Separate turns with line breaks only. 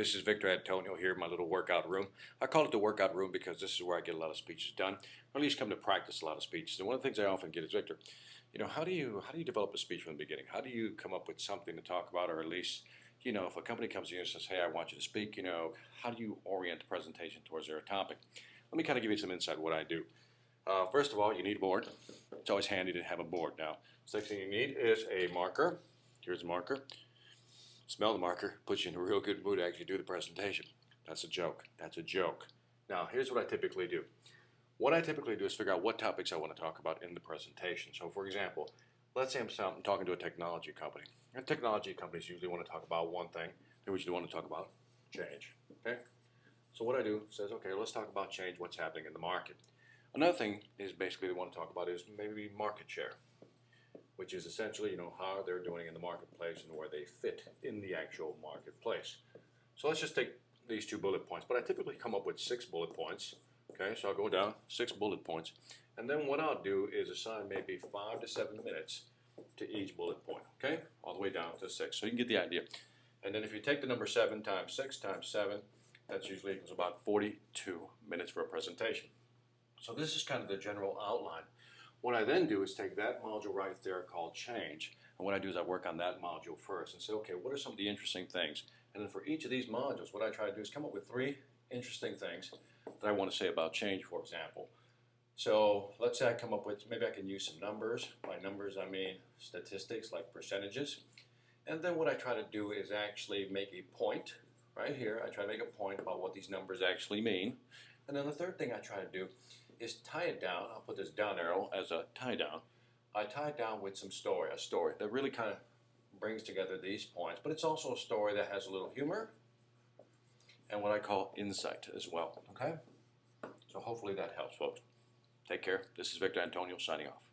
this is Victor Antonio here in my little workout room. I call it the workout room because this is where I get a lot of speeches done, or at least come to practice a lot of speeches. And one of the things I often get is, Victor, how do you develop a speech from the beginning? How do you come up with something to talk about, or at least, if a company comes to you and says, hey, I want you to speak, how do you orient the presentation towards their topic? Let me kind of give you some insight of what I do. First of all, you need a board. It's always handy to have a board. Now, the next thing you need is a marker. Here's a marker. Smell the marker, puts you in a real good mood to actually do the presentation. That's a joke. That's a joke. Now, here's what I typically do. What I typically do is figure out what topics I want to talk about in the presentation. So, for example, let's say I'm talking to a technology company. And technology companies usually want to talk about one thing. They usually want to talk about change. Okay? So what I do is, okay, let's talk about change, what's happening in the market. Another thing is basically they want to talk about is maybe market share, which is essentially, how they're doing in the marketplace and where they fit in the actual marketplace. So let's just take these 2 bullet points, but I typically come up with 6 bullet points. Okay, so I'll go down 6 bullet points, and then what I'll do is assign maybe 5 to 7 minutes to each bullet point. Okay, all the way down to 6, so you can get the idea. And then if you take the number 7 times 6 times 7, that's usually equals about 42 minutes for a presentation. So this is kind of the general outline. What I then do is take that module right there called change, and what I do is I work on that module first and say, okay, what are some of the interesting things? And then for each of these modules, what I try to do is come up with 3 interesting things that I want to say about change, for example. So let's say I come up with, maybe I can use some numbers. By numbers, I mean statistics like percentages. And then what I try to do is actually make a point. Right here, I try to make a point about what these numbers actually mean. And then the third thing I try to do is tie it down. I'll put this down arrow as a tie down. I tie it down with some story, a story that really kind of brings together these points, but it's also a story that has a little humor and what I call insight as well. Okay? So hopefully that helps, folks. Take care. This is Victor Antonio signing off.